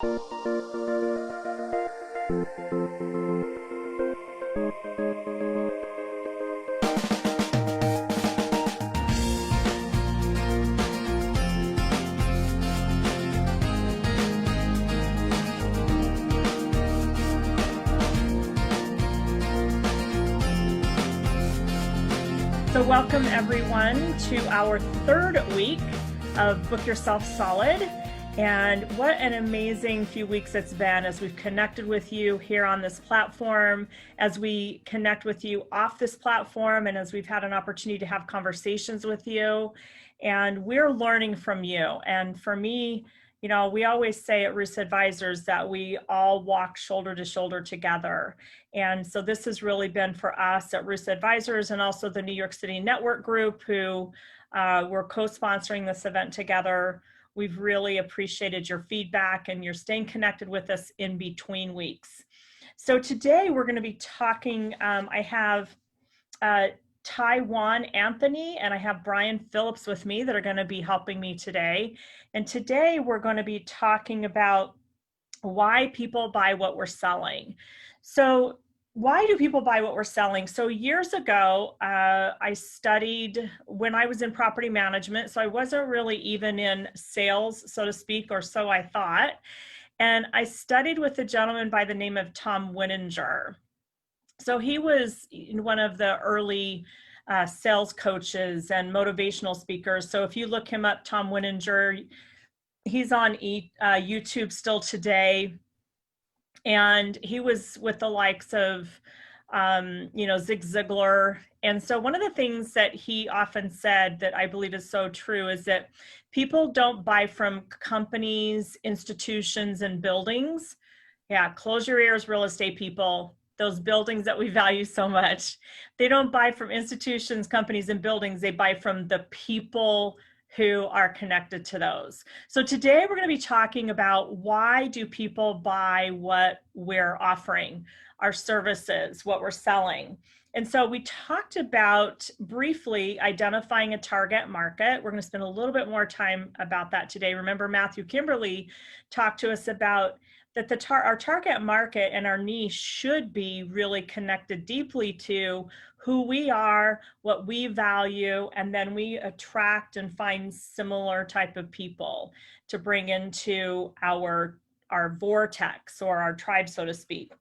So welcome everyone to our third week of Book Yourself Solid. And what an amazing few weeks it's been as we've connected with you here on this platform, as we connect with you off this platform, and as we've had an opportunity to have conversations with you. And we're learning from you. And for me, you know, we always say at Roost Advisors that we all walk shoulder to shoulder together. And so this has really been for us at Roost Advisors and also the New York City Network Group, who were co-sponsoring this event together. We've really appreciated your feedback and you're staying connected with us in between weeks. So today we're going to be talking, I have Tywan Anthony and I have Brian Phillips with me that are going to be helping me today. And today we're going to be talking about why people buy what we're selling. So why do people buy what we're selling? So years ago, I studied when I was in property management. So I wasn't really even in sales, so to speak, or so I thought. And I studied with a gentleman by the name of Tom Winninger. So he was one of the early sales coaches and motivational speakers. So if you look him up, Tom Winninger, he's on YouTube still today. And he was with the likes of, Zig Ziglar. And so one of the things that he often said that I believe is so true is that people don't buy from companies, institutions, and buildings. Yeah, close your ears, real estate people. Those buildings that we value so much. They don't buy from institutions, companies, and buildings. They buy from the people who are connected to those. So today we're going to be talking about why do people buy what we're offering, our services, what we're selling. And so we talked about briefly identifying a target market. We're going to spend a little bit more time about that today. Remember, Matthew Kimberly talked to us about that our target market and our niche should be really connected deeply to who we are, what we value, and then we attract and find similar type of people to bring into our vortex or our tribe, so to speak.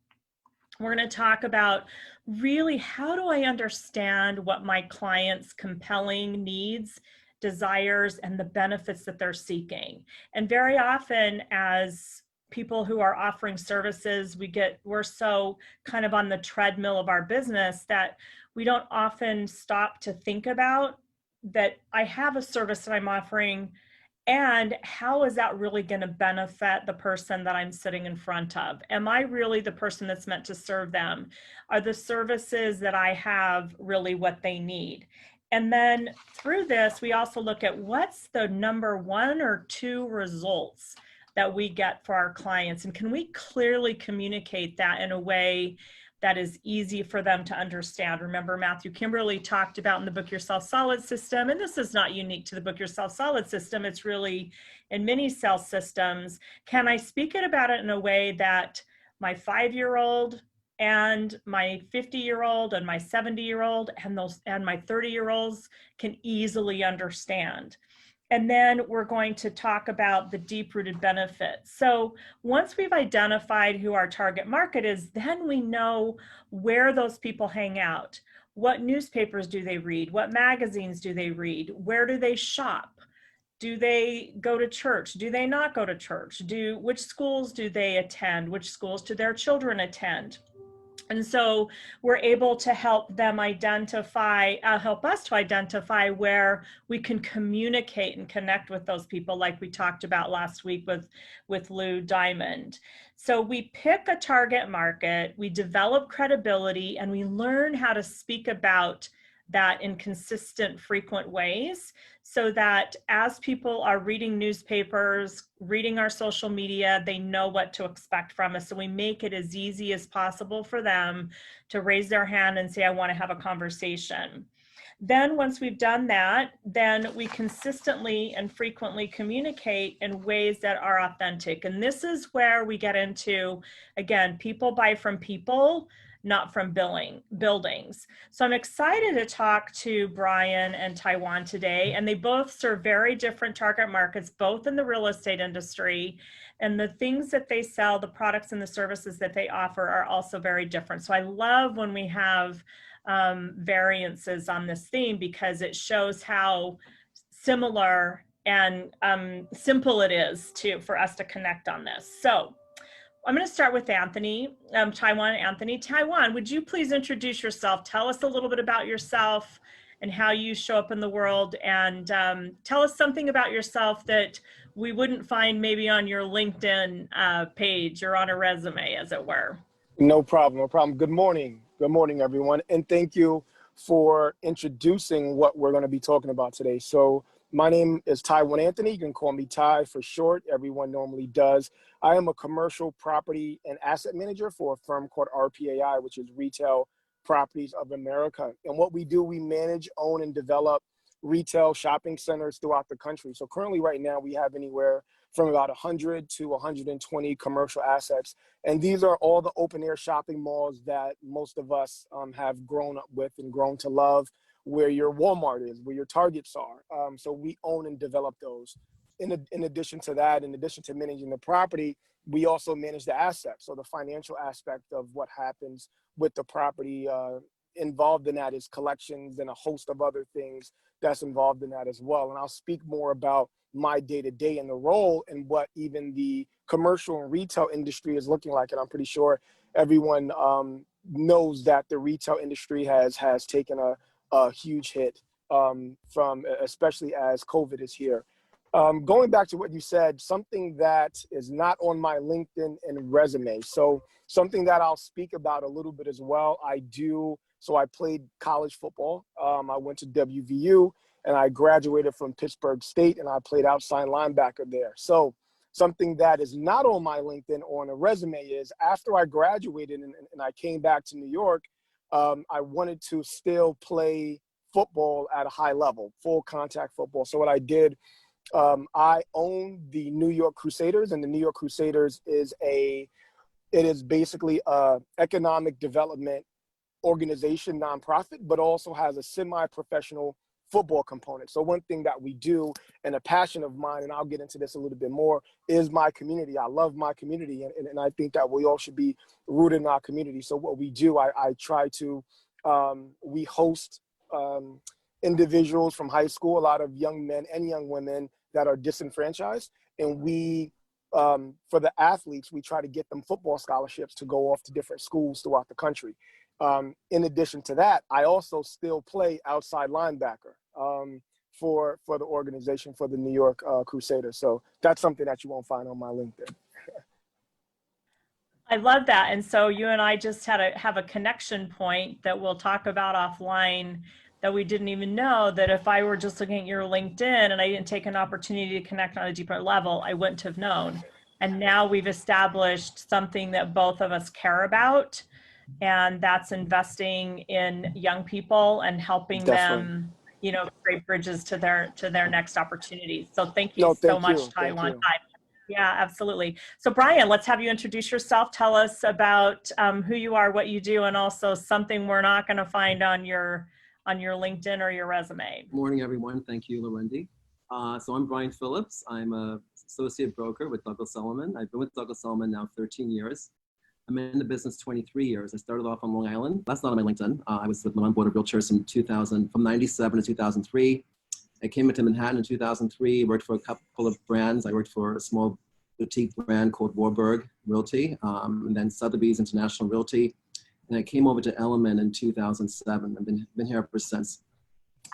We're going to talk about really how do I understand what my clients' compelling needs, desires, and the benefits that they're seeking. And very often as people who are offering services, we're so kind of on the treadmill of our business that we don't often stop to think about that I have a service that I'm offering and how is that really going to benefit the person that I'm sitting in front of? Am I really the person that's meant to serve them? Are the services that I have really what they need? And then through this, we also look at what's the number one or two results that we get for our clients, and can we clearly communicate that in a way that is easy for them to understand? Remember, Matthew Kimberly talked about in the Book Yourself Solid system, and this is not unique to the Book Yourself Solid system, it's really in many sales systems. Can I speak about it in a way that my 5-year-old and my 50-year-old and my 70-year-old and my 30-year-olds can easily understand? And then we're going to talk about the deep-rooted benefits. So once we've identified who our target market is, then we know where those people hang out. What newspapers do they read? What magazines do they read? Where do they shop? Do they go to church? Do they not go to church? Which schools do they attend? Which schools do their children attend? And so we're able to help them help us to identify where we can communicate and connect with those people, like we talked about last week with Lou Diamond. So we pick a target market, we develop credibility, and we learn how to speak about that in consistent, frequent ways, so that as people are reading newspapers, reading our social media, they know what to expect from us. So we make it as easy as possible for them to raise their hand and say, I want to have a conversation. Then once we've done that, then we consistently and frequently communicate in ways that are authentic. And this is where we get into, again, people buy from people, not from buildings. So I'm excited to talk to Brian and Tywan today, and they both serve very different target markets, both in the real estate industry, and the things that they sell, the products and the services that they offer are also very different. So I love when we have variances on this theme, because it shows how similar and simple it is for us to connect on this. So I'm going to start with Anthony, Tywan Anthony. Tywan, would you please introduce yourself? Tell us a little bit about yourself and how you show up in the world, and tell us something about yourself that we wouldn't find maybe on your LinkedIn page or on a resume, as it were. No problem, no problem. Good morning. Good morning, everyone. And thank you for introducing what we're going to be talking about today. So my name is Tywan Anthony. You can call me Ty for short. Everyone normally does. I am a commercial property and asset manager for a firm called RPAI, which is Retail Properties of America. And what we do, we manage, own, and develop retail shopping centers throughout the country. So currently right now we have anywhere from about 100 to 120 commercial assets. And these are all the open air shopping malls that most of us have grown up with and grown to love, where your Walmart is, where your Targets are. So we own and develop those. In addition to that, in addition to managing the property, we also manage the assets. So the financial aspect of what happens with the property involved in that is collections and a host of other things that's involved in that as well. And I'll speak more about my day-to-day in the role and what even the commercial and retail industry is looking like. And I'm pretty sure everyone knows that the retail industry has taken a huge hit from, especially as COVID is here. Going back to what you said, something that is not on my LinkedIn and resume. So something that I'll speak about a little bit as well. So I played college football. I went to WVU and I graduated from Pittsburgh State, and I played outside linebacker there. So something that is not on my LinkedIn or on a resume is after I graduated and I came back to New York, I wanted to still play football at a high level, full contact football. So what I did, I own the New York Crusaders, and the New York Crusaders is basically a economic development organization, nonprofit, but also has a semi-professional football component. So one thing that we do, and a passion of mine, and I'll get into this a little bit more, is my community. I love my community, and I think that we all should be rooted in our community. So what we do, I try to, we host individuals from high school, a lot of young men and young women that are disenfranchised, and we, for the athletes, we try to get them football scholarships to go off to different schools throughout the country. In addition to that, I also still play outside linebacker for the organization, for the New York Crusaders. So that's something that you won't find on my LinkedIn. I love that. And so you and I just have a connection point that we'll talk about offline, that we didn't even know, that if I were just looking at your LinkedIn and I didn't take an opportunity to connect on a deeper level, I wouldn't have known. And now we've established something that both of us care about, and that's investing in young people and helping them, create bridges to their next opportunities. So thank you so much, Tywan. Yeah, absolutely. So Brian, let's have you introduce yourself. Tell us about who you are, what you do, and also something we're not going to find on your LinkedIn or your resume. Good morning, everyone. Thank you, Lorendi. So I'm Brian Phillips. I'm an associate broker with Douglas Elliman. I've been with Douglas Elliman now 13 years. I'm in the business 23 years. I started off on Long Island. That's not on my LinkedIn. I was with Long Island Board of Realtors from 97 to 2003. I came into Manhattan in 2003, worked for a couple of brands. I worked for a small boutique brand called Warburg Realty, and then Sotheby's International Realty. And I came over to Elliman in 2007. I've been here ever since.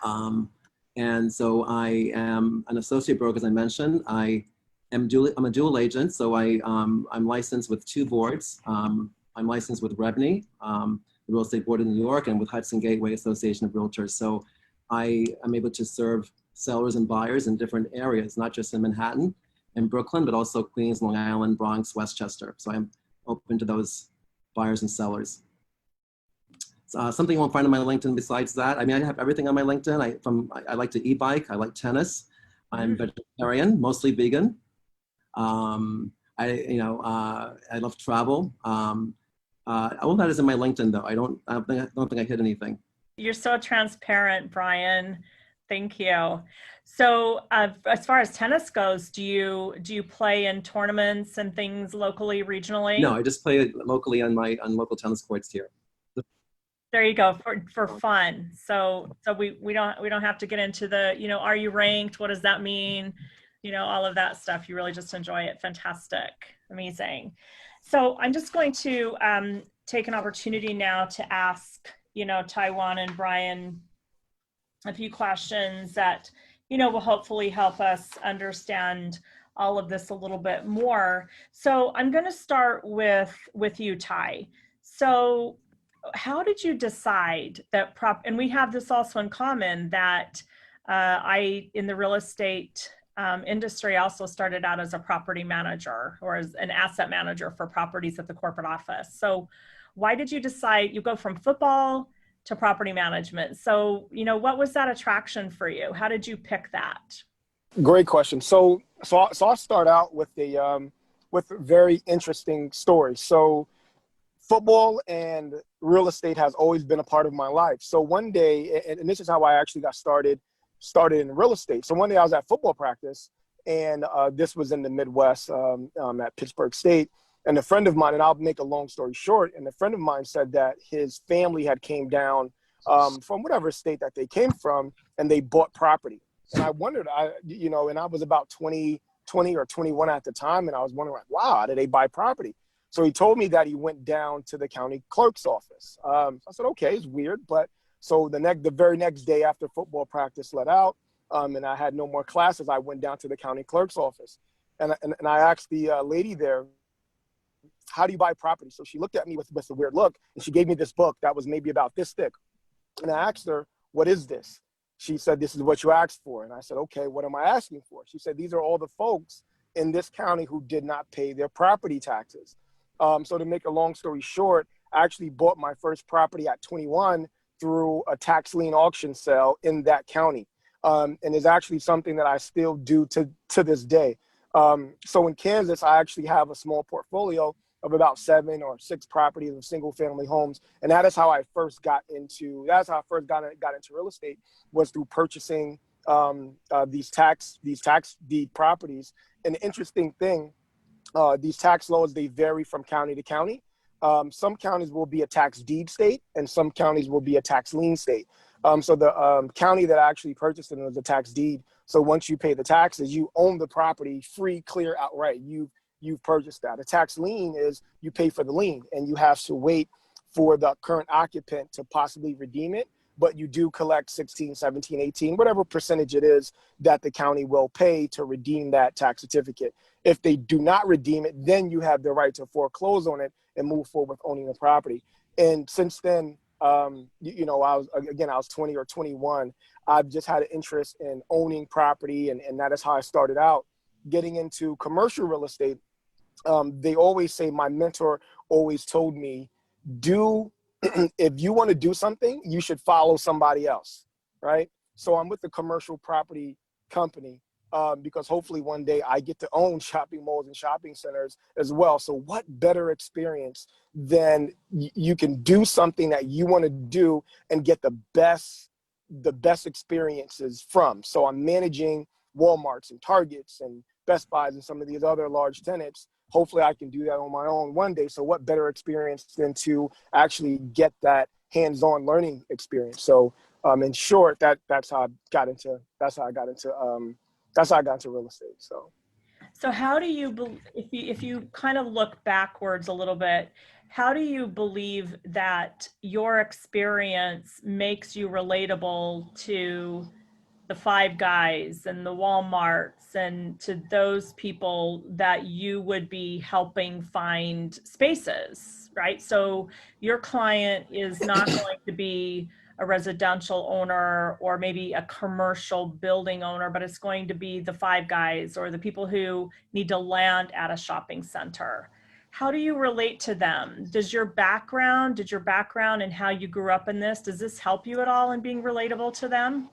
And so I am an associate broker, as I mentioned. I'm a dual agent, so I'm licensed with two boards. I'm licensed with REBNY, the Real Estate Board in New York, and with Hudson Gateway Association of Realtors. So I am able to serve sellers and buyers in different areas, not just in Manhattan and Brooklyn, but also Queens, Long Island, Bronx, Westchester. So I'm open to those buyers and sellers. Something you won't find on my LinkedIn besides that. I mean, I have everything on my LinkedIn. I like to e-bike. I like tennis. I'm vegetarian, mostly vegan. I love travel. All that is in my LinkedIn, though. I don't think I hid anything. You're so transparent, Brian. Thank you. So, as far as tennis goes, do you play in tournaments and things locally, regionally? No, I just play locally on local tennis courts here. There you go, for fun. So we don't have to get into the, are you ranked? What does that mean? All of that stuff. You really just enjoy it. Fantastic. Amazing. So I'm just going to take an opportunity now to ask, Tywan and Brian a few questions that, will hopefully help us understand all of this a little bit more. So I'm going to start with you, Ty. So how did you decide that and we have this also in common, that in the real estate industry, also started out as a property manager or as an asset manager for properties at the corporate office. So why did you decide, you go from football to property management? So, what was that attraction for you? How did you pick that? Great question. So I'll start out with a very interesting story. So football and real estate has always been a part of my life. So one day, and this is how I actually got started in real estate. So one day I was at football practice, and this was in the Midwest at Pittsburgh State. And a friend of mine, and I'll make a long story short, and a friend of mine said that his family had came down from whatever state that they came from, and they bought property. And I wondered, and I was about 20 or 21 at the time, and I was wondering, like, wow, how did they buy property? So he told me that he went down to the county clerk's office. So I said, okay, it's weird. But so the very next day after football practice let out, and I had no more classes, I went down to the county clerk's office. And I asked the lady there, how do you buy property? So she looked at me with a weird look, and she gave me this book that was maybe about this thick. And I asked her, what is this? She said, this is what you asked for. And I said, okay, what am I asking for? She said, these are all the folks in this county who did not pay their property taxes. So to make a long story short, I actually bought my first property at 21 through a tax lien auction sale in that county. And is actually something that I still do to this day. So in Kansas, I actually have a small portfolio of about 7 or 6 properties of single family homes. And that is how I first got into real estate, was through purchasing these tax deed properties. And the interesting thing, these tax laws, they vary from county to county. Some counties will be a tax deed state, and some counties will be a tax lien state. So the county that I actually purchased in was a tax deed. So once you pay the taxes, you own the property free, clear, outright. You've purchased that. A tax lien is you pay for the lien, and you have to wait for the current occupant to possibly redeem it. But you do collect 16, 17, 18, whatever percentage it is that the county will pay to redeem that tax certificate. If they do not redeem it, then you have the right to foreclose on it and move forward with owning the property. And since then, I was 20 or 21. I've just had an interest in owning property, and that is how I started out. Getting into commercial real estate, they always say, my mentor always told me, if you want to do something, you should follow somebody else, right? So I'm with the commercial property company because hopefully one day I get to own shopping malls and shopping centers as well. So what better experience than you can do something that you want to do and get the best experiences from. So I'm managing Walmarts and Targets and Best Buys and some of these other large tenants. Hopefully I can do that on my own one day. So what better experience than to actually get that hands-on learning experience. So in short, that's how I got into real estate. So how do you, if you kind of look backwards a little bit, how do you believe that your experience makes you relatable to the Five Guys and the Walmarts and to those people that you would be helping find spaces, right? So your client is not going to be a residential owner or maybe a commercial building owner, but it's going to be the Five Guys or the people who need to land at a shopping center. how do you relate to them? Did your background and how you grew up in this, does this help you at all in being relatable to them?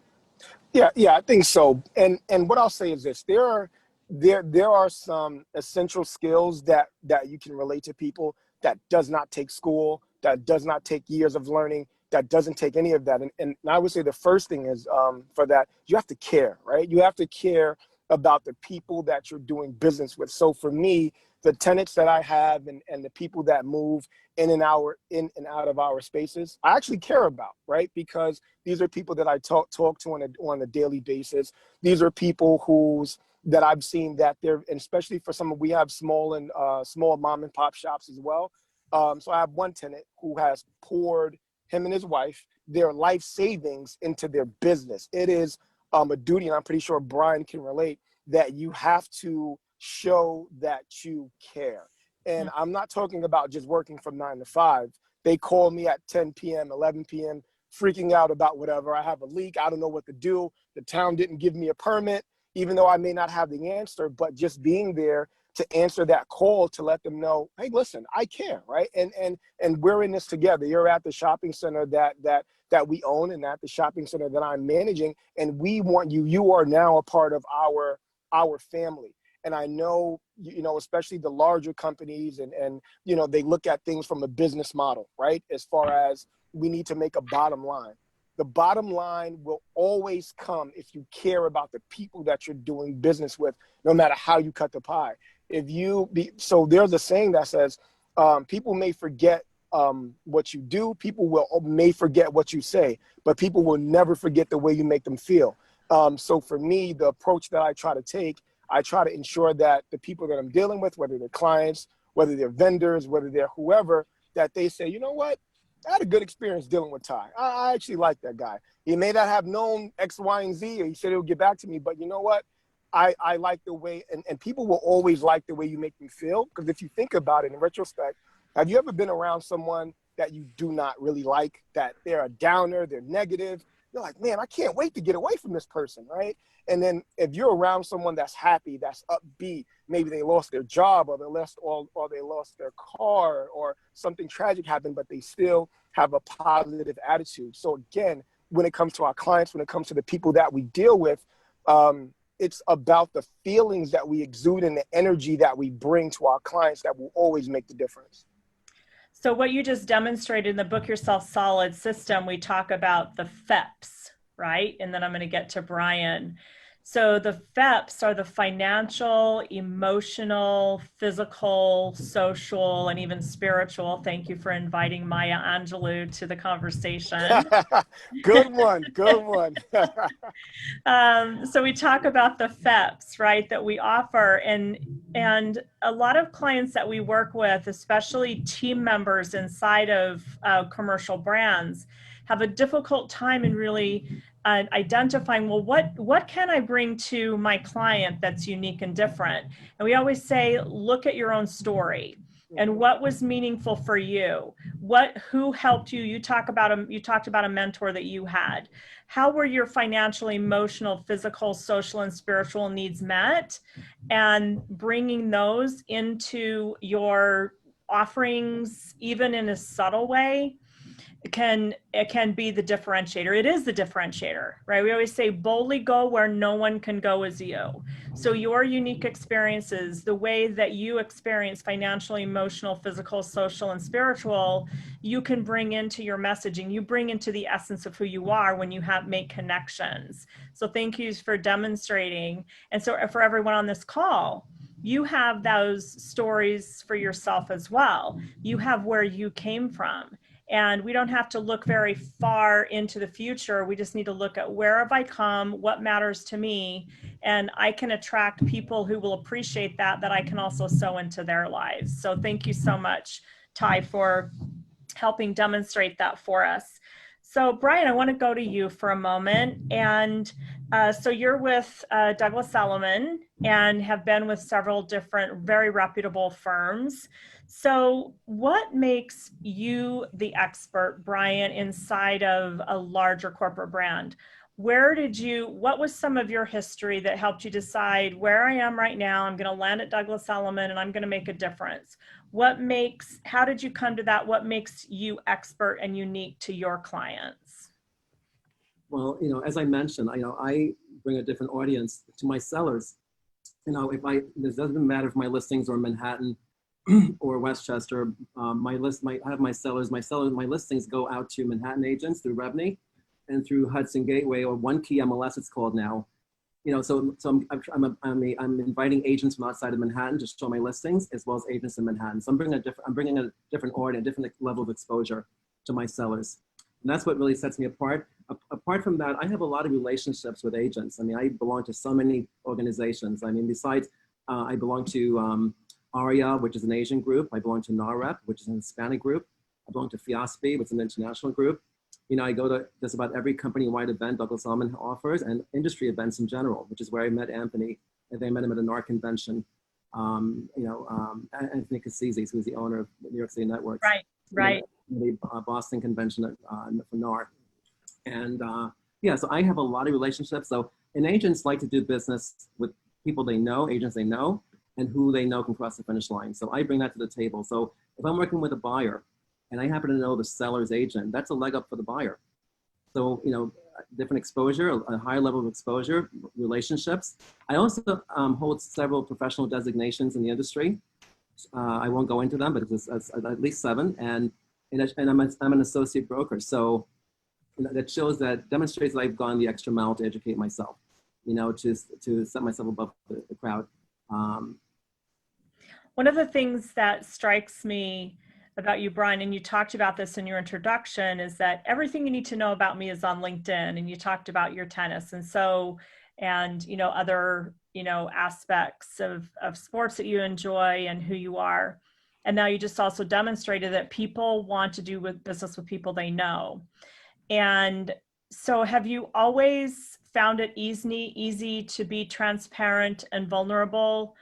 Yeah, I think so. And what I'll say is this: there are some essential skills that you can relate to people that does not take school, that does not take years of learning, that doesn't take any of that. And I would say the first thing is for that, you have to care, right? You have to care about the people that you're doing business with. So for me, the tenants that I have and the people that move in and out of our spaces, I actually care about, right? Because these are people that I talk to on a daily basis. These are people that I've seen that they're, and especially for we have small mom and pop shops as well. So I have one tenant who has poured, him and his wife, their life savings into their business. It is a duty, and I'm pretty sure Brian can relate, that you have to show that you care. And I'm not talking about just working from 9 to 5. They call me at 10 p.m., 11 p.m., freaking out about whatever. I have a leak. I don't know what to do. The town didn't give me a permit, even though I may not have the answer, but just being there to answer that call to let them know, hey, listen, I care, right? And we're in this together. You're at the shopping center that we own, and at the shopping center that I'm managing, and we want you. You are now a part of our family. And I know, especially the larger companies and they look at things from a business model, right? As far as we need to make a bottom line. The bottom line will always come if you care about the people that you're doing business with, no matter how you cut the pie. So there's a saying that says, people may forget what you do, may forget what you say, but people will never forget the way you make them feel. So for me, the approach that I try to take, I try to ensure that the people that I'm dealing with, whether they're clients, whether they're vendors, whether they're whoever, that they say, you know what? I had a good experience dealing with Ty. I actually like that guy. He may not have known X, Y, and Z, or he said he'll get back to me, but you know what? I like the way, and people will always like the way you make them feel. Because if you think about it in retrospect, have you ever been around someone that you do not really like, that they're a downer, they're negative? You're like, man, I can't wait to get away from this person, right? And then if you're around someone that's happy, that's upbeat, maybe they lost their job or they lost their car or something tragic happened, but they still have a positive attitude. So again, when it comes to our clients, when it comes to the people that we deal with, it's about the feelings that we exude and the energy that we bring to our clients that will always make the difference. So what you just demonstrated in the Book Yourself Solid system, we talk about the FEPS, right? And then I'm going to get to Brian. So the FEPS are the financial, emotional, physical, social, and even spiritual. Thank you for inviting Maya Angelou to the conversation. Good one. So we talk about the FEPS, right, that we offer. And a lot of clients that we work with, especially team members inside of commercial brands, have a difficult time in really identifying, well, what can I bring to my client that's unique and different? And we always say, look at your own story and what was meaningful for you. Who helped you? You talked about a mentor that you had. How were your financial, emotional, physical, social, and spiritual needs met? And bringing those into your offerings, even in a subtle way, it can be the differentiator. It is the differentiator, right? We always say boldly go where no one can go as you. So your unique experiences, the way that you experience financial, emotional, physical, social, and spiritual, you can bring into your messaging. You bring into the essence of who you are when you make connections. So thank you for demonstrating. And so for everyone on this call, you have those stories for yourself as well. You have where you came from. And we don't have to look very far into the future. We just need to look at where have I come, what matters to me, and I can attract people who will appreciate that I can also sow into their lives. So thank you so much, Ty, for helping demonstrate that for us. So Brian, I want to go to you for a moment. And so you're with Douglas Elliman and have been with several different very reputable firms. So what makes you the expert, Brian, inside of a larger corporate brand? what was some of your history that helped you decide where I am right now, I'm going to land at Douglas Elliman and I'm going to make a difference? How did you come to that? What makes you expert and unique to your clients? Well, as I mentioned, I bring a different audience to my sellers. This doesn't matter if my listings are Manhattan or Westchester. My listings go out to Manhattan agents through Rebney and through Hudson Gateway, or One Key MLS it's called now. So I'm inviting agents from outside of Manhattan to show my listings, as well as agents in Manhattan. So I'm bringing a different audience, a different level of exposure to my sellers. And that's what really sets me apart. Apart from that, I have a lot of relationships with agents. I belong to so many organizations. Besides, I belong to ARIA, which is an Asian group. I belong to NAREP, which is an Hispanic group. I belong to FIASPI, which is an international group. I go to just about every company-wide event Douglas Elliman offers, and industry events in general, which is where I met Anthony. I think I met him at a NAR convention. Anthony Cassisi, who's the owner of New York City Networks. Right. The Boston convention for NAR. And so I have a lot of relationships. And agents like to do business with people they know, agents they know, and who they know can cross the finish line. So I bring that to the table. So if I'm working with a buyer and I happen to know the seller's agent, that's a leg up for the buyer. So, different exposure, a higher level of exposure, relationships. I also hold several professional designations in the industry. I won't go into them, but it's at least 7. And I'm an associate broker. So that demonstrates that I've gone the extra mile to educate myself, to set myself above the crowd. One of the things that strikes me about you, Brian, and you talked about this in your introduction, is that everything you need to know about me is on LinkedIn, and you talked about your tennis and other aspects of sports that you enjoy and who you are. And now you just also demonstrated that people want to do business with people they know. And so have you always found it easy to be transparent and vulnerable?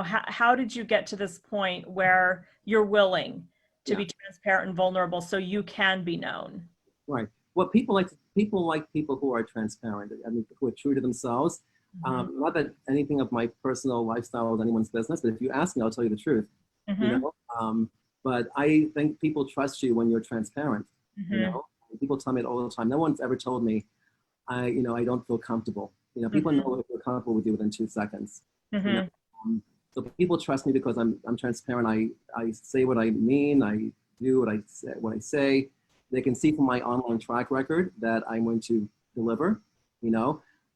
How did you get to this point where you're willing to be transparent and vulnerable so you can be known? Right. Well, people like people who are transparent, who are true to themselves. Mm-hmm. Not that anything of my personal lifestyle is anyone's business, but if you ask me, I'll tell you the truth. Mm-hmm. But I think people trust you when you're transparent. Mm-hmm. People tell me it all the time. No one's ever told me, I don't feel comfortable. People mm-hmm. know if they're comfortable with you within 2 seconds. Mm-hmm. So people trust me because I'm transparent. I say what I mean. I do what I say. They can see from my online track record that I'm going to deliver.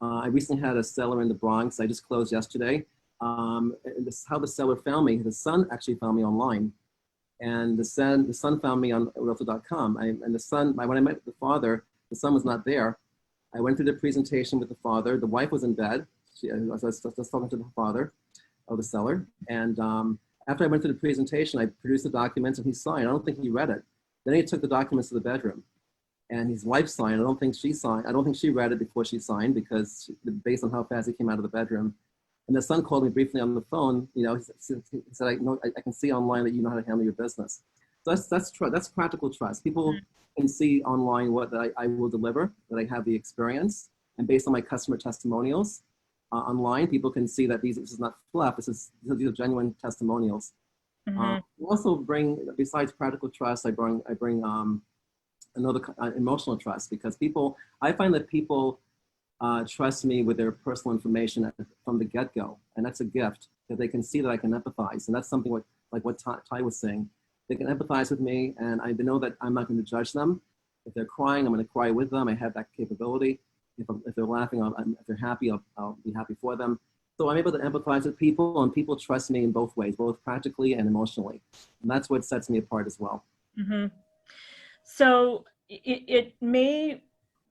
I recently had a seller in the Bronx. I just closed yesterday. And this is how the seller found me. The son actually found me online. And the son found me on realtor.com. And the son, when I met the father, the son was not there. I went through the presentation with the father. The wife was in bed. I was just talking to the father of the seller. And after I went through the presentation, I produced the documents and he signed. I don't think he read it. Then he took the documents to the bedroom. And his wife signed. I don't think she signed. I don't think she read it before she signed because based on how fast he came out of the bedroom. And the son called me briefly on the phone. He said, I can see online that you know how to handle your business. So that's practical trust. People can see online what I will deliver, that I have the experience. And based on my customer testimonials online, people can see that this is not fluff. These are genuine testimonials. Mm-hmm. We also bring, besides practical trust, I bring another emotional trust, because I find that people trust me with their personal information from the get-go. And that's a gift, that they can see that I can empathize. And that's something like what Ty was saying. They can empathize with me, and I know that I'm not going to judge them. If they're crying, I'm going to cry with them. I have that capability. If they're laughing, if they're happy, I'll be happy for them. So I'm able to empathize with people, and people trust me in both ways, both practically and emotionally. And that's what sets me apart as well. Mm-hmm. So it may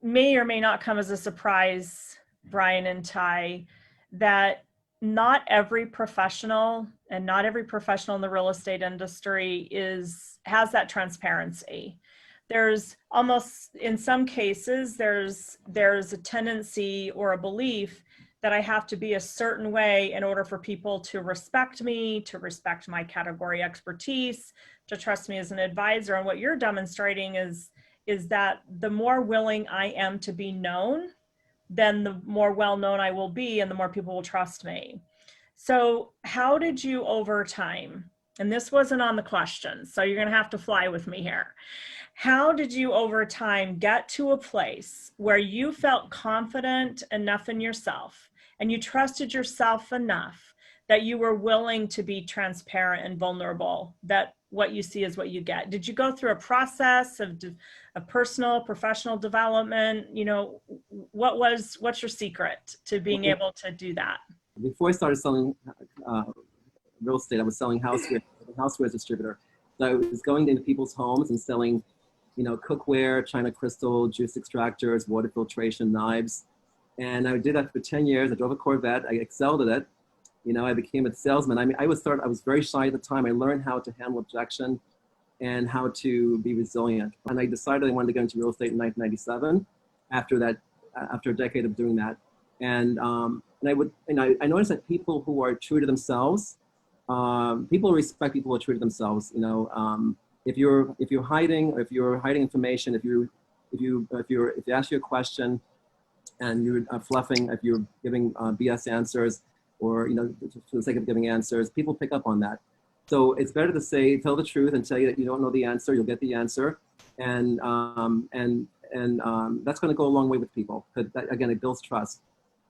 or may not come as a surprise, Brian and Ty, that not every professional in the real estate industry has that transparency. There's almost, in some cases, there's a tendency or a belief that I have to be a certain way in order for people to respect me, to respect my category expertise, to trust me as an advisor. And what you're demonstrating is that the more willing I am to be known, then the more well-known I will be and the more people will trust me. So how did you over time, and this wasn't on the question, so you're going to have to fly with me here. How did you over time get to a place where you felt confident enough in yourself and you trusted yourself enough that you were willing to be transparent and vulnerable, that what you see is what you get? Did you go through a process of personal, professional development? You know, what's your secret to being able to do that? Before I started selling real estate, I was selling housewares distributor. So I was going into people's homes and selling, you know, cookware, china crystal, juice extractors, water filtration, knives. And I did that for 10 years. I drove a Corvette. I excelled at it. You know, I became a salesman. I mean, I was very shy at the time. I learned how to handle objection and how to be resilient. And I decided I wanted to go into real estate in 1997 after a decade of doing that. And I noticed that people who are true to themselves, people respect people who are true to themselves. You know, if you're hiding information, if you ask you a question and you're fluffing, if you're giving BS answers, or, you know, for the sake of giving answers, people pick up on that. So it's better to tell the truth and tell you that you don't know the answer. You'll get the answer, and that's going to go a long way with people. Because again, it builds trust.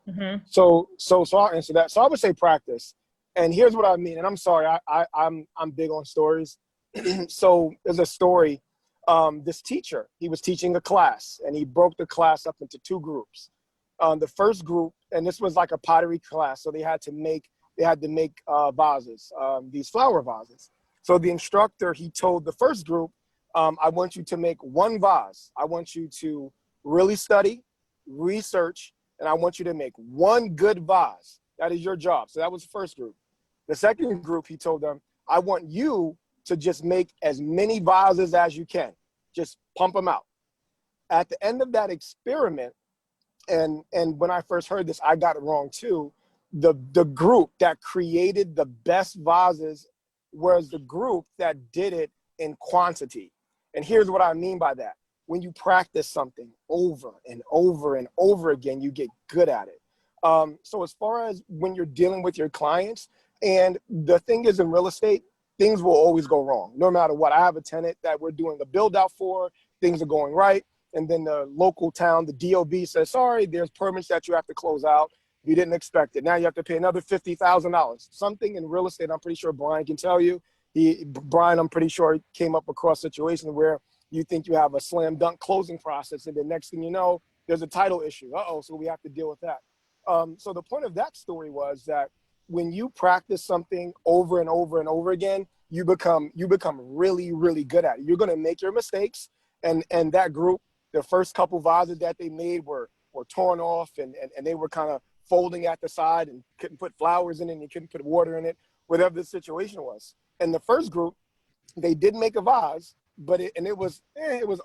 Mm-hmm. So I'll answer that. So I would say practice. And here's what I mean. And I'm sorry, I'm big on stories. So there's a story. This teacher, he was teaching a class, and he broke the class up into two groups. The first group, and this was like a pottery class, so they had to make vases, these flower vases. So the instructor, he told the first group, I want you to make one vase. I want you to really study, research, and I want you to make one good vase. That is your job. So that was the first group. The second group, he told them, I want you to just make as many vases as you can. Just pump them out. At the end of that experiment, and when I first heard this, I got it wrong too. The group that created the best vases was the group that did it in quantity. And here's what I mean by that. When you practice something over and over and over again, you get good at it. So as far as when you're dealing with your clients, and the thing is in real estate, things will always go wrong, no matter what. I have a tenant that we're doing a build out for, things are going right. And then the local town, the DOB says, sorry, there's permits that you have to close out. You didn't expect it. Now you have to pay another $50,000. Something in real estate, I'm pretty sure Brian can tell you. Brian, I'm pretty sure, came up across a situation where you think you have a slam dunk closing process, and the next thing you know, there's a title issue. So we have to deal with that. So the point of that story was that when you practice something over and over and over again, you become really, really good at it. You're going to make your mistakes, and that group, the first couple vases that they made were torn off, and they were kind of folding at the side and couldn't put flowers in it, and you couldn't put water in it, whatever the situation was. And the first group, they did make a vase, but it was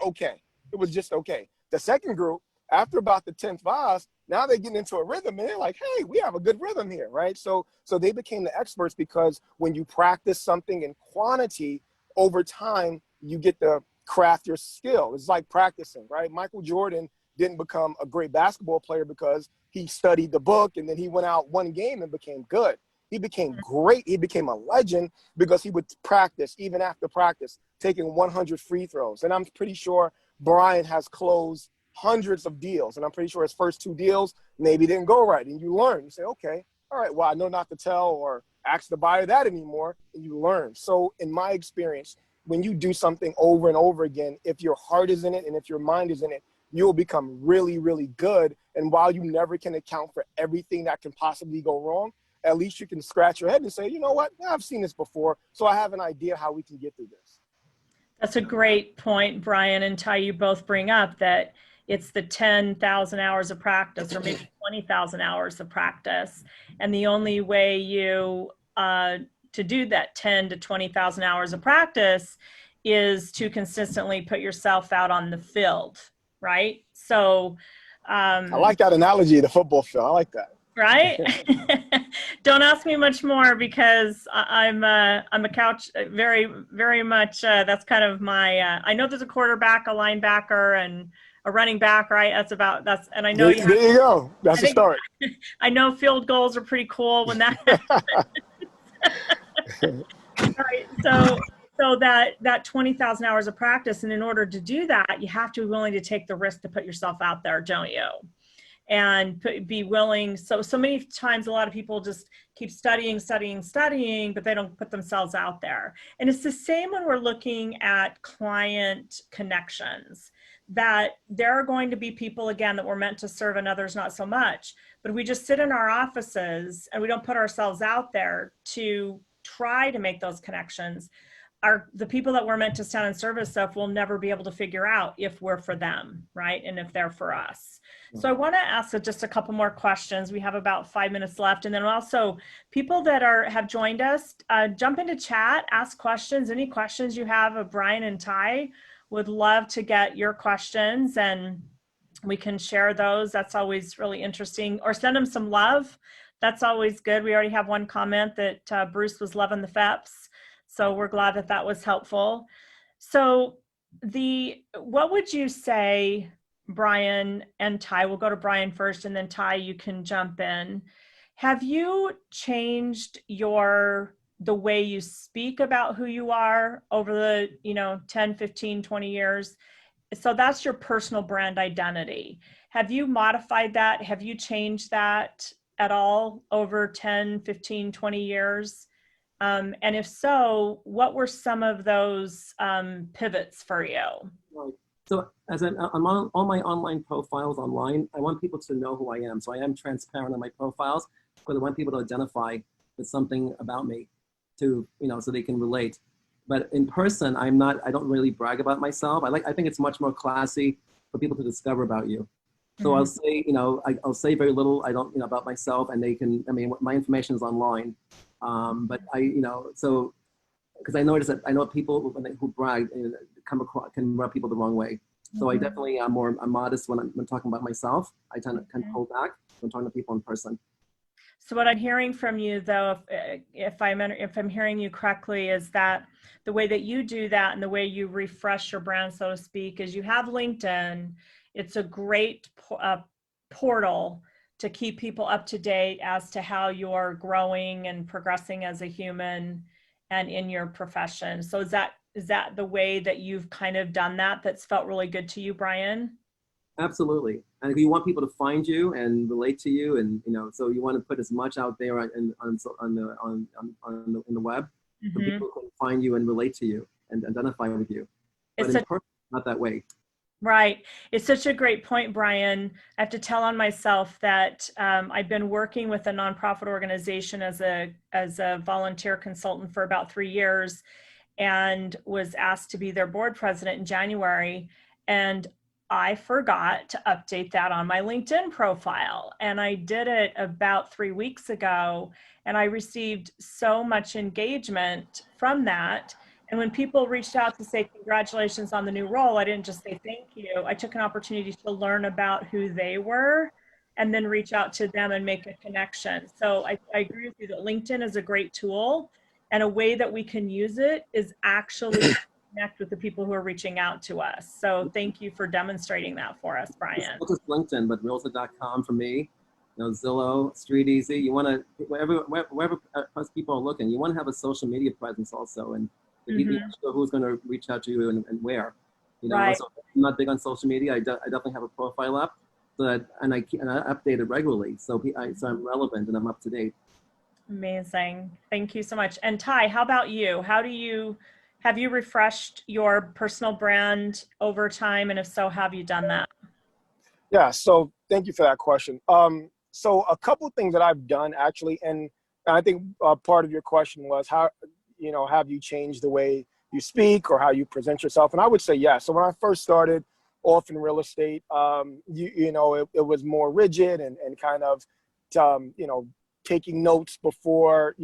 okay. It was just okay. The second group, after about the 10th vase, now they're getting into a rhythm, and they're like, hey, we have a good rhythm here, right? So they became the experts, because when you practice something in quantity over time, you get to craft your skill. It's like practicing, right? Michael Jordan didn't become a great basketball player because he studied the book and then he went out one game and became good. He became great. He became a legend because he would practice, even after practice, taking 100 free throws. And I'm pretty sure Brian has closed hundreds of deals, and I'm pretty sure his first two deals maybe didn't go right. And you learn. You say, okay, all right, well, I know not to tell or ask the buyer that anymore, and you learn. So in my experience, when you do something over and over again, if your heart is in it and if your mind is in it, you'll become really, really good. And while you never can account for everything that can possibly go wrong, at least you can scratch your head and say, you know what, I've seen this before, so I have an idea how we can get through this. That's a great point, Brian and Ty. You both bring up that it's the 10,000 hours of practice, or maybe 20,000 hours of practice. And the only way you to do that 10 to 20,000 hours of practice is to consistently put yourself out on the field, right? So I like that analogy, the football field. I like that. Right? Don't ask me much more, because I'm a couch, very, very much, that's kind of my, I know there's a quarterback, a linebacker, and a running back, right? That's, and I know There you go. I That's a think, start. I know field goals are pretty cool when that right. So that 20,000 hours of practice, and in order to do that, you have to be willing to take the risk to put yourself out there, don't you? And be willing. So many times, a lot of people just keep studying, but they don't put themselves out there. And it's the same when we're looking at client connections, that there are going to be people, again, that we're meant to serve and others not so much. But we just sit in our offices and we don't put ourselves out there to try to make those connections. The people that we're meant to stand and service stuff will never be able to figure out if we're for them, right? And if they're for us. So I want to ask just a couple more questions. We have about 5 minutes left. And then also people that have joined us, jump into chat, ask questions. Any questions you have of Brian and Ty, would love to get your questions and we can share those. That's always really interesting. Or send them some love. That's always good. We already have one comment that Bruce was loving the FEPS. So we're glad that that was helpful. So what would you say, Brian and Ty, we'll go to Brian first and then Ty, you can jump in. Have you changed the way you speak about who you are over the 10, 15, 20 years? So that's your personal brand identity. Have you modified that? Have you changed that at all over 10, 15, 20 years? And if so, what were some of those pivots for you? Right. So as I'm on all my online profiles online, I want people to know who I am. So I am transparent on my profiles, but I want people to identify with something about me to, so they can relate. But in person, I don't really brag about myself. I think it's much more classy for people to discover about you. So Mm-hmm. I'll say, I'll say very little, about myself, and my information is online. But so, because I notice that I know people who brag can rub people the wrong way. So I definitely am I'm modest when I'm talking about myself. I tend to kind of hold back when talking to people in person. So what I'm hearing from you, though, if I'm hearing you correctly, is that the way that you do that and the way you refresh your brand, so to speak, is you have LinkedIn. It's a great portal to keep people up to date as to how you're growing and progressing as a human and in your profession. So is that the way that you've kind of done that's felt really good to you, Brian? Absolutely. And if you want people to find you and relate to you, and so you want to put as much out there in the web, so people can find you and relate to you and identify with you. But in person, not that way. Right. It's such a great point, Brian. I have to tell on myself that I've been working with a nonprofit organization as a volunteer consultant for about 3 years, and was asked to be their board president in January. And I forgot to update that on my LinkedIn profile. And I did it about 3 weeks ago, and I received so much engagement from that. And when people reached out to say congratulations on the new role, I didn't just say thank you. I took an opportunity to learn about who they were and then reach out to them and make a connection. So I agree with you that LinkedIn is a great tool, and a way that we can use it is actually connect with the people who are reaching out to us. So thank you for demonstrating that for us, Brian. It's just LinkedIn, but realtor.com for me, Zillow, Street Easy. You want to, wherever people are looking, you want to have a social media presence also. And if you're not sure who's going to reach out to you and where, Right. So I'm not big on social media. I definitely have a profile up, and I update it regularly. So I'm relevant and I'm up to date. Amazing. Thank you so much. And Ty, how about you? Have you refreshed your personal brand over time? And if so, have you done that? Yeah, so thank you for that question. So a couple of things that I've done actually, and I think part of your question was how, have you changed the way you speak or how you present yourself? And I would say yes. So when I first started off in real estate, it was more rigid and kind of, taking notes before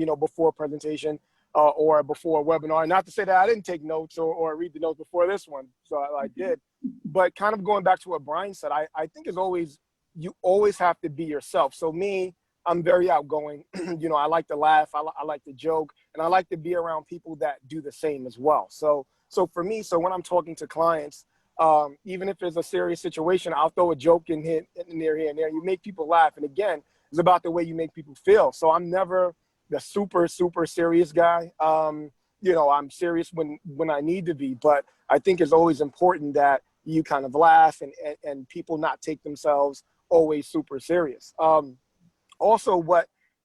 presentation or before a webinar. Not to say that I didn't take notes or read the notes before this one. So I did. But kind of going back to what Brian said, I think you always have to be yourself. So me, I'm very outgoing. I like to laugh. I like to joke. And I like to be around people that do the same as well. So for me, when I'm talking to clients, Even if it's a serious situation, I'll throw a joke in there, here and there. You make people laugh. And again, it's about the way you make people feel. So I'm never the super serious guy. I'm serious when I need to be, but I think it's always important that you kind of laugh and people not take themselves always super serious. Also,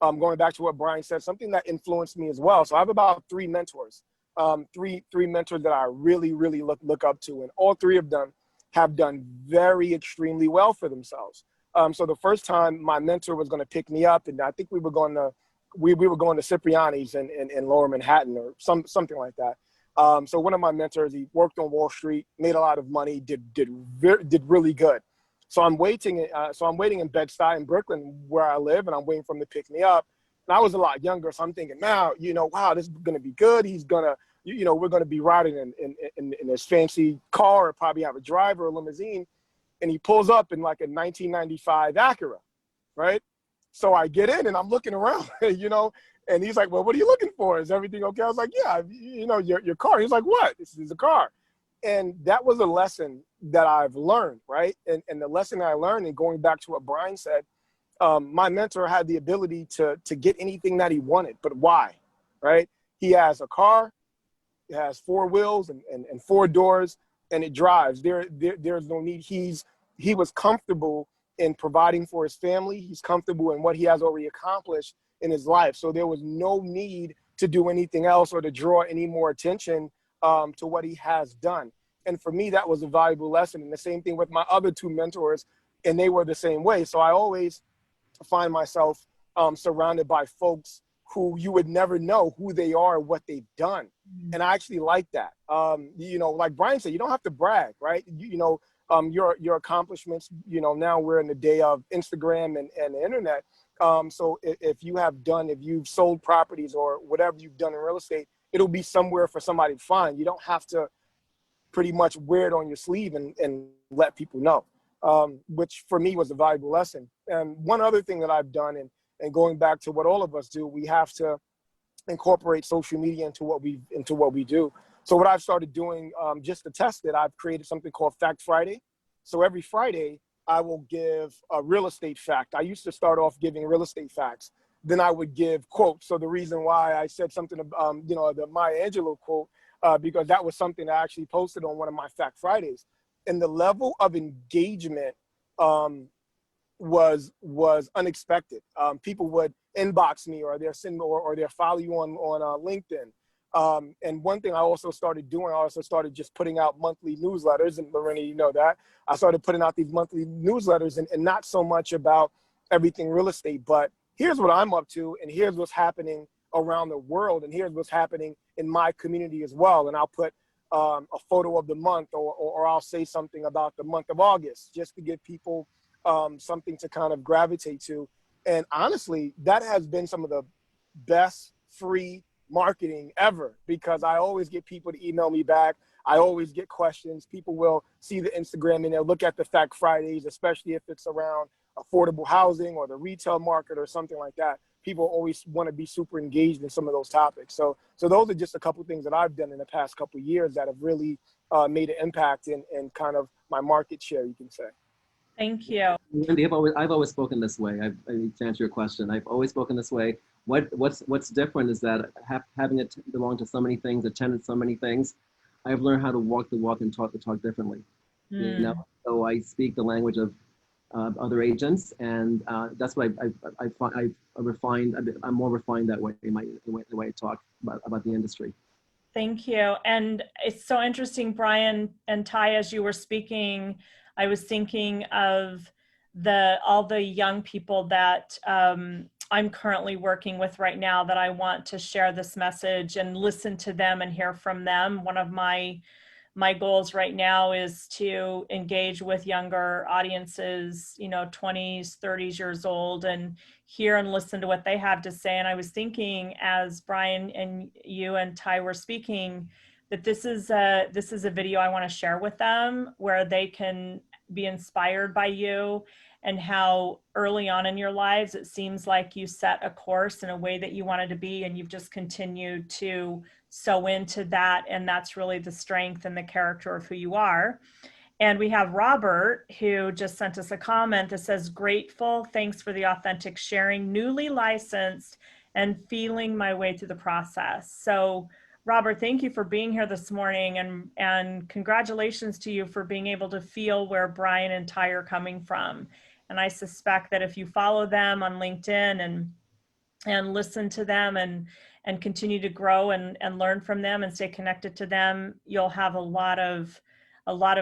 going back to what Brian said, something that influenced me as well. So I have about three mentors, three mentors that I really look up to, and all three of them have done very extremely well for themselves. So the first time my mentor was going to pick me up, and I think we were going to Cipriani's in Lower Manhattan or something like that. So one of my mentors, he worked on Wall Street, made a lot of money, did really good. So I'm waiting in Bed-Stuy in Brooklyn where I live, and I'm waiting for him to pick me up. And I was a lot younger, so I'm thinking, now, wow, this is gonna be good. He's gonna, we're gonna be riding in this fancy car, or probably have a driver or limousine. And he pulls up in like a 1995 Acura, right? So I get in and I'm looking around, and he's like, well, what are you looking for? Is everything okay? I was like, yeah, your car. He's like, what? This is a car. And that was a lesson that I've learned, right? And the lesson I learned, and going back to what Brian said, my mentor had the ability to get anything that he wanted, but why, right? He has a car, it has four wheels and four doors, and it drives. There's no need. He was comfortable in providing for his family. He's comfortable in what he has already accomplished in his life. So there was no need to do anything else or to draw any more attention to what he has done. And for me, that was a valuable lesson. And the same thing with my other two mentors, and they were the same way. So I always find myself surrounded by folks who you would never know who they are, what they've done. And I actually like that. Like Brian said, you don't have to brag, right? Your accomplishments, now we're in the day of Instagram and the internet. So if you've sold properties or whatever you've done in real estate, it'll be somewhere for somebody to find. You don't have to pretty much wear it on your sleeve and let people know, which for me was a valuable lesson. And one other thing that I've done, and going back to what all of us do, we have to incorporate social media into what we do. So what I've started doing, just to test it, I've created something called Fact Friday. So every Friday, I will give a real estate fact. I used to start off giving real estate facts. Then I would give quotes. So the reason why I said something, the Maya Angelou quote, because that was something I actually posted on one of my Fact Fridays. And the level of engagement was unexpected. People would inbox me, or they'll follow you on LinkedIn. And one thing I also started doing, just putting out monthly newsletters. And Lorena, you know that. I started putting out these monthly newsletters, and not so much about everything real estate, but here's what I'm up to, and here's what's happening around the world, and here's what's happening in my community as well. And I'll put a photo of the month, or I'll say something about the month of August, just to give people something to kind of gravitate to. And honestly, that has been some of the best free marketing ever, because I always get people to email me back. I always get questions. People will see the Instagram and they'll look at the Fact Fridays, especially if it's around affordable housing or the retail market or something like that. People always want to be super engaged in some of those topics. So those are just a couple of things that I've done in the past couple of years that have really made an impact in kind of my market share, you can say. Thank you. Wendy, I've always spoken this way. To answer your question, I've always spoken this way. What's different is that having belonged to so many things, attended so many things, I've learned how to walk the walk and talk the talk differently. So I speak the language of other agents, and that's what I refined. I'm more refined that way in the way I talk about the industry. Thank you. And it's so interesting, Brian and Ty, as you were speaking, I was thinking of all the young people that I'm currently working with right now, that I want to share this message and listen to them and hear from them. One of my goals right now is to engage with younger audiences, 20s, 30s years old, and hear and listen to what they have to say. And I was thinking, as Brian and you and Ty were speaking, that this is a video I want to share with them, where they can be inspired by you, and how early on in your lives, it seems like you set a course in a way that you wanted to be, and you've just continued to sow into that. And that's really the strength and the character of who you are. And we have Robert, who just sent us a comment that says, grateful, thanks for the authentic sharing, newly licensed and feeling my way through the process. So Robert, thank you for being here this morning, and congratulations to you for being able to feel where Brian and Ty are coming from. And I suspect that if you follow them on LinkedIn and listen to them and continue to grow and learn from them and stay connected to them, you'll have a lot of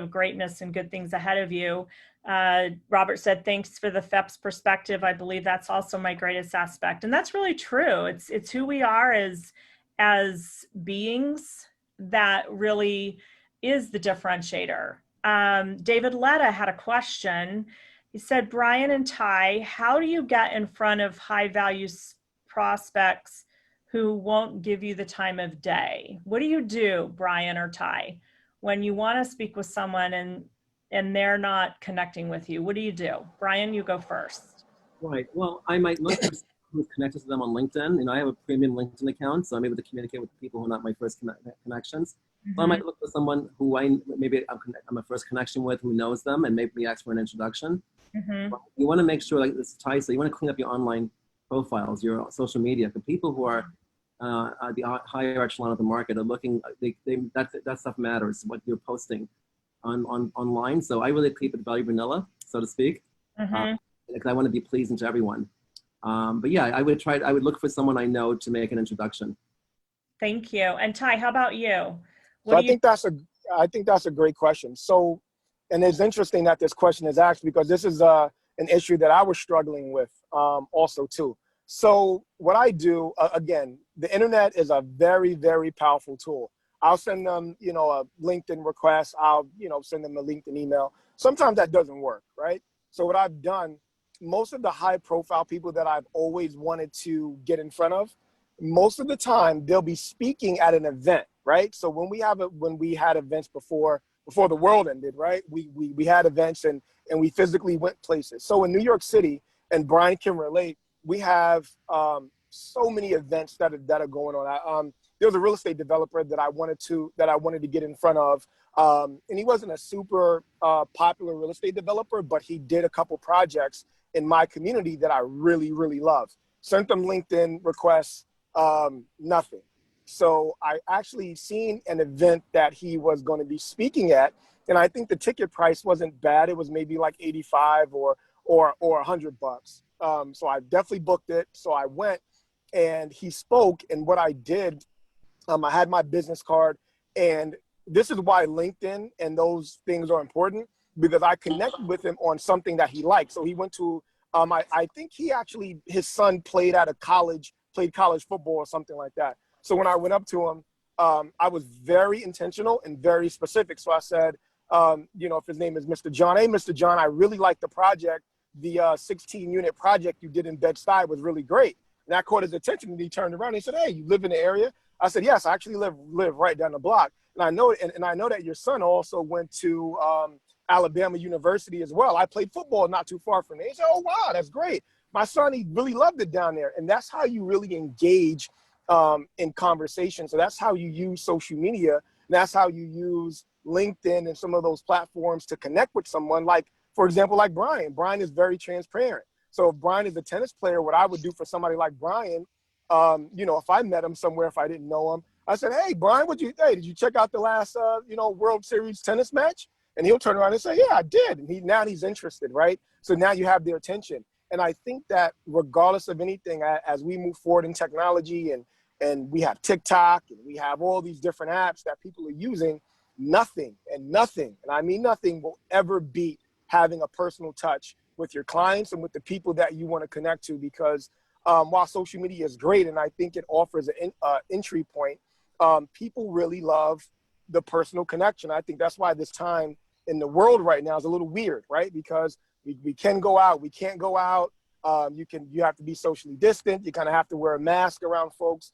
greatness and good things ahead of you. Robert said, thanks for the FEPS perspective. I believe that's also my greatest aspect. And that's really true. It's who we are as beings that really is the differentiator. David Letta had a question. He said, Brian and Ty, how do you get in front of high value prospects who won't give you the time of day? What do you do, Brian or Ty, when you want to speak with someone and they're not connecting with you? What do you do? Brian, you go first. Right. Well, I might look for someone who's connected to them on LinkedIn. You know, I have a premium LinkedIn account, so I'm able to communicate with people who are not my first connections. Mm-hmm. So I might look for someone who maybe I'm a first connection with, who knows them, and maybe ask for an introduction. Mm-hmm. You want to make sure, like this Ty, so you want to clean up your online profiles, your social media. The people who are at the higher echelon of the market are looking. That stuff matters. What you're posting online. So I really keep it very vanilla, so to speak, because I want to be pleasing to everyone. But yeah, I would look for someone I know to make an introduction. Thank you. And Ty, how about you? I think that's a great question. So, and it's interesting that this question is asked because this is an issue that I was struggling with also too. So what I do, again, the internet is a very, very powerful tool. I'll send them, you know, a LinkedIn request. I'll, you know, send them a LinkedIn email. Sometimes that doesn't work, right? So what I've done, most of the high profile people that I've always wanted to get in front of, most of the time they'll be speaking at an event, right? So when we had events before the world ended, right? We had events and we physically went places. So in New York City, and Brian can relate, we have so many events that are going on. There was a real estate developer that I wanted to get in front of, and he wasn't a super popular real estate developer, but he did a couple projects in my community that I really, really loved. Sent them LinkedIn requests, nothing. So I actually seen an event that he was going to be speaking at, and I think the ticket price wasn't bad. It was maybe like 85 or $100. So I definitely booked it. So I went, and he spoke. And what I did, I had my business card, and this is why LinkedIn and those things are important, because I connected with him on something that he liked. So he went to, I think his son played college football or something like that. So when I went up to him, I was very intentional and very specific. So I said, you know, if his name is Mr. John, hey, Mr. John, I really like the project. The 16-unit project you did in Bed-Stuy was really great. And that caught his attention, and he turned around and he said, hey, you live in the area? I said, yes, I actually live right down the block. And I know that your son also went to Alabama University as well. I played football not too far from there. He said, oh, wow, that's great. My son, he really loved it down there. And that's how you really engage in conversation. So that's how you use social media. And that's how you use LinkedIn and some of those platforms to connect with someone. Like, for example, like Brian. Brian is very transparent. So if Brian is a tennis player, what I would do for somebody like Brian, you know, if I met him somewhere, if I didn't know him, I said, hey, Brian, did you check out the last, World Series tennis match? And he'll turn around and say, yeah, I did. And now he's interested, right? So now you have their attention. And I think that regardless of anything, as we move forward in technology and we have TikTok and we have all these different apps that people are using, nothing, and I mean nothing, will ever beat having a personal touch with your clients and with the people that you want to connect to. Because while social media is great, and I think it offers an entry point, people really love the personal connection. I think that's why this time in the world right now is a little weird, right? Because we can go out, we can't go out. You have to be socially distant. You kind of have to wear a mask around folks.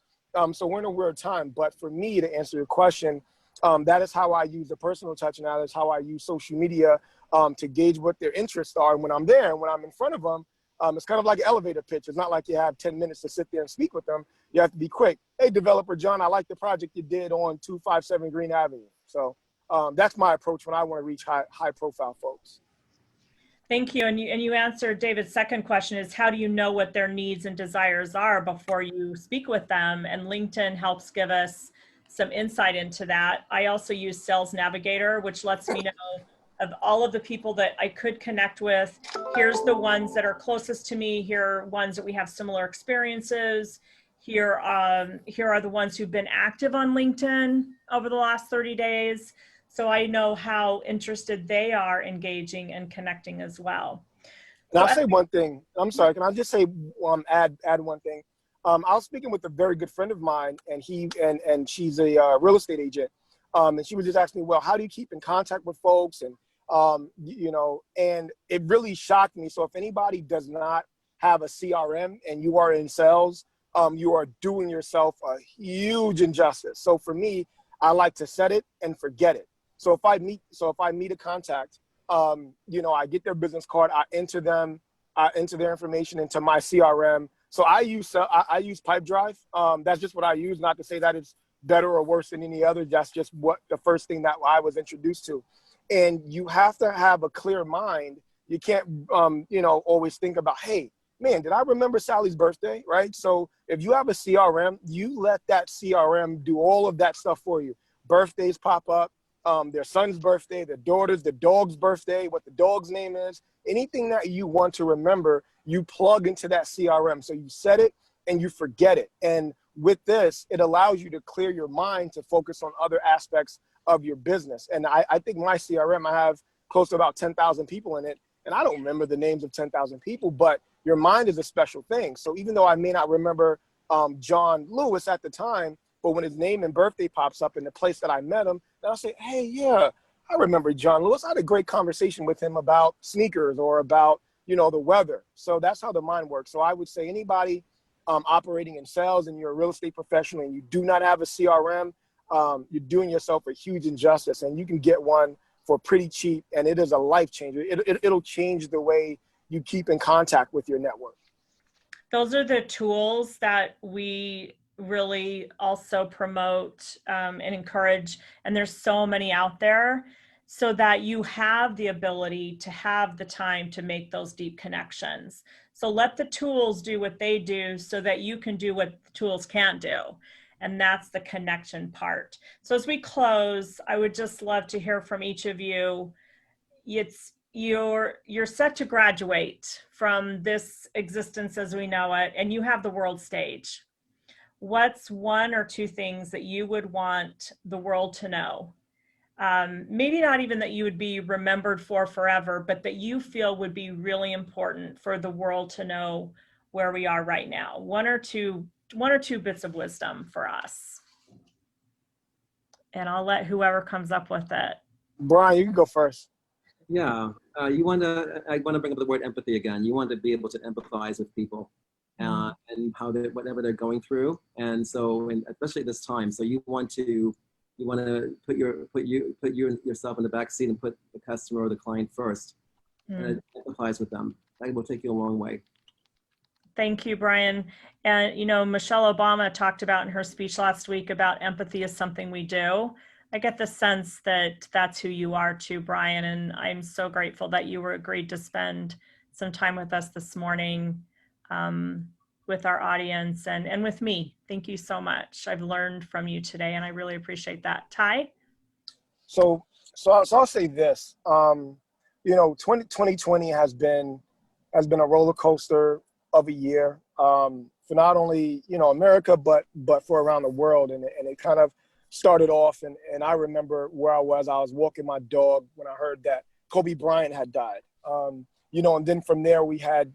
So we're in a weird time. But for me, to answer your question, that is how I use the personal touch, and that is how I use social media to gauge what their interests are. And when I'm there and when I'm in front of them, it's kind of like an elevator pitch. It's not like you have 10 minutes to sit there and speak with them. You have to be quick. Hey, developer John, I like the project you did on 257 Green Avenue. So that's my approach when I want to reach high profile folks. Thank you. And you answered David's second question is, how do you know what their needs and desires are before you speak with them? And LinkedIn helps give us some insight into that. I also use Sales Navigator, which lets me know of all of the people that I could connect with. Here's the ones that are closest to me. Here are ones that we have similar experiences. Here are the ones who've been active on LinkedIn over the last 30 days. So I know how interested they are engaging and connecting as well. And I'll say one thing. I'm sorry. Can I just say, add one thing? I was speaking with a very good friend of mine, and she's a real estate agent. And she was just asking me, well, how do you keep in contact with folks? And, and it really shocked me. So if anybody does not have a CRM and you are in sales, you are doing yourself a huge injustice. So for me, I like to set it and forget it. So if I meet a contact, I get their business card, I enter their information into my CRM. So I use Pipedrive. That's just what I use. Not to say that it's better or worse than any other. That's just what the first thing that I was introduced to. And you have to have a clear mind. You can't, always think about, hey, man, did I remember Sally's birthday, right? So if you have a CRM, you let that CRM do all of that stuff for you. Birthdays pop up. Their son's birthday, their daughter's, the dog's birthday, what the dog's name is, anything that you want to remember, you plug into that CRM. So you set it and you forget it. And with this, it allows you to clear your mind to focus on other aspects of your business. And I think my CRM, I have close to about 10,000 people in it. And I don't remember the names of 10,000 people, but your mind is a special thing. So even though I may not remember John Lewis at the time, but when his name and birthday pops up in the place that I met him, then I'll say, hey, yeah, I remember John Lewis. I had a great conversation with him about sneakers or about, the weather. So that's how the mind works. So I would say anybody operating in sales and you're a real estate professional and you do not have a CRM, you're doing yourself a huge injustice, and you can get one for pretty cheap, and it is a life changer. It'll change the way you keep in contact with your network. Those are the tools that we really also promote and encourage. And there's so many out there, so that you have the ability to have the time to make those deep connections. So let the tools do what they do so that you can do what the tools can't do. And that's the connection part. So as we close, I would just love to hear from each of you. You're set to graduate from this existence as we know it, and you have the world stage. What's one or two things that you would want the world to know? Maybe not even that you would be remembered for forever, but that you feel would be really important for the world to know where we are right now. One or two bits of wisdom for us. And I'll let whoever comes up with it. Brian, you can go first. Yeah, I want to bring up the word empathy again. You want to be able to empathize with people and whatever they're going through. And so, and especially at this time, so you want to put yourself in the back seat and put the customer or the client first and empathize with them. That will take you a long way. Thank you, Brian. And, Michelle Obama talked about in her speech last week about empathy is something we do. I get the sense that that's who you are too, Brian. And I'm so grateful that you were agreed to spend some time with us this morning with our audience and with me. Thank you so much. I've learned from you today and I really appreciate that. Ty? So I'll say this, 2020 has been a roller coaster of a year for not only, America, but for around the world. And it kind of started off, and I remember where I was walking my dog when I heard that Kobe Bryant had died, and then from there we had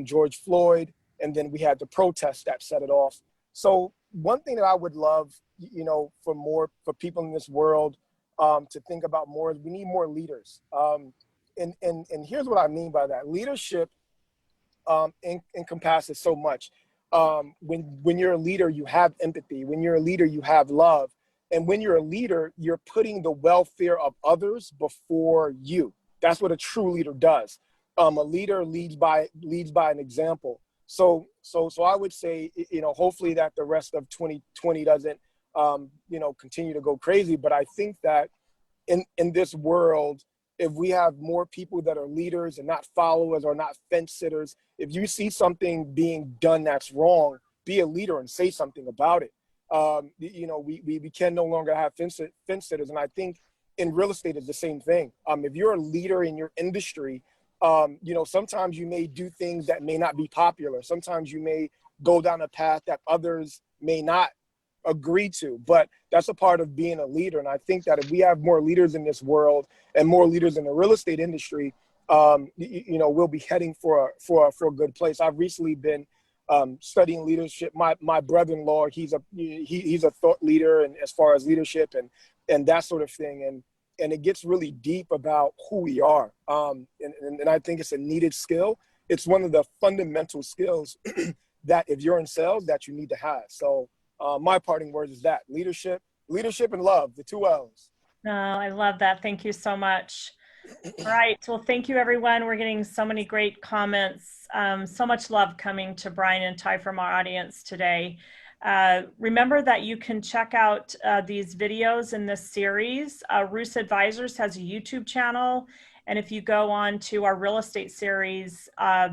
George Floyd, and then we had the protest that set it off. So one thing that I would love, for people in this world to think about more is we need more leaders. And here's what I mean by that. Leadership encompasses so much. When you're a leader, you have empathy. When you're a leader, you have love. And when you're a leader, you're putting the welfare of others before you. That's what a true leader does. A leader leads by an example. So I would say, hopefully that the rest of 2020 doesn't, continue to go crazy. But I think that in this world, if we have more people that are leaders and not followers or not fence sitters, if you see something being done that's wrong, be a leader and say something about it. We can no longer have fence sitters. And I think in real estate it's the same thing. If you're a leader in your industry, sometimes you may do things that may not be popular. Sometimes you may go down a path that others may not agree to, but that's a part of being a leader. And I think that if we have more leaders in this world and more leaders in the real estate industry, we'll be heading for a good place. I've recently been studying leadership. My brother-in-law, he's a thought leader, and as far as leadership and that sort of thing, and it gets really deep about who we are. And I think it's a needed skill. It's one of the fundamental skills that if you're in sales that you need to have. So my parting words is that leadership and love, the 2 L's. Oh, I love that. Thank you so much. All right. Well, thank you, everyone. We're getting so many great comments. So much love coming to Brian and Ty from our audience today. Remember that you can check out these videos in this series. Roos Advisors has a YouTube channel. And if you go on to our real estate series,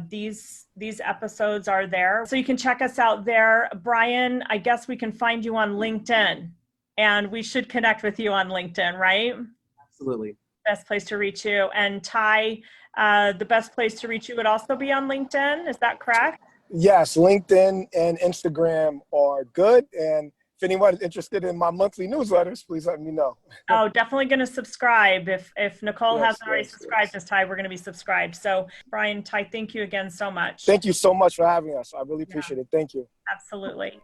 these episodes are there. So you can check us out there. Brian, I guess we can find you on LinkedIn, and we should connect with you on LinkedIn, right? Absolutely. Best place to reach you. And Ty, the best place to reach you would also be on LinkedIn. Is that correct? Yes, LinkedIn and Instagram are good. And if anyone is interested in my monthly newsletters, please let me know. Oh, definitely going to subscribe. If Nicole hasn't already subscribed this Ty, we're going to be subscribed. So Brian, Ty, thank you again so much. Thank you so much for having us. I really appreciate it. Thank you. Absolutely.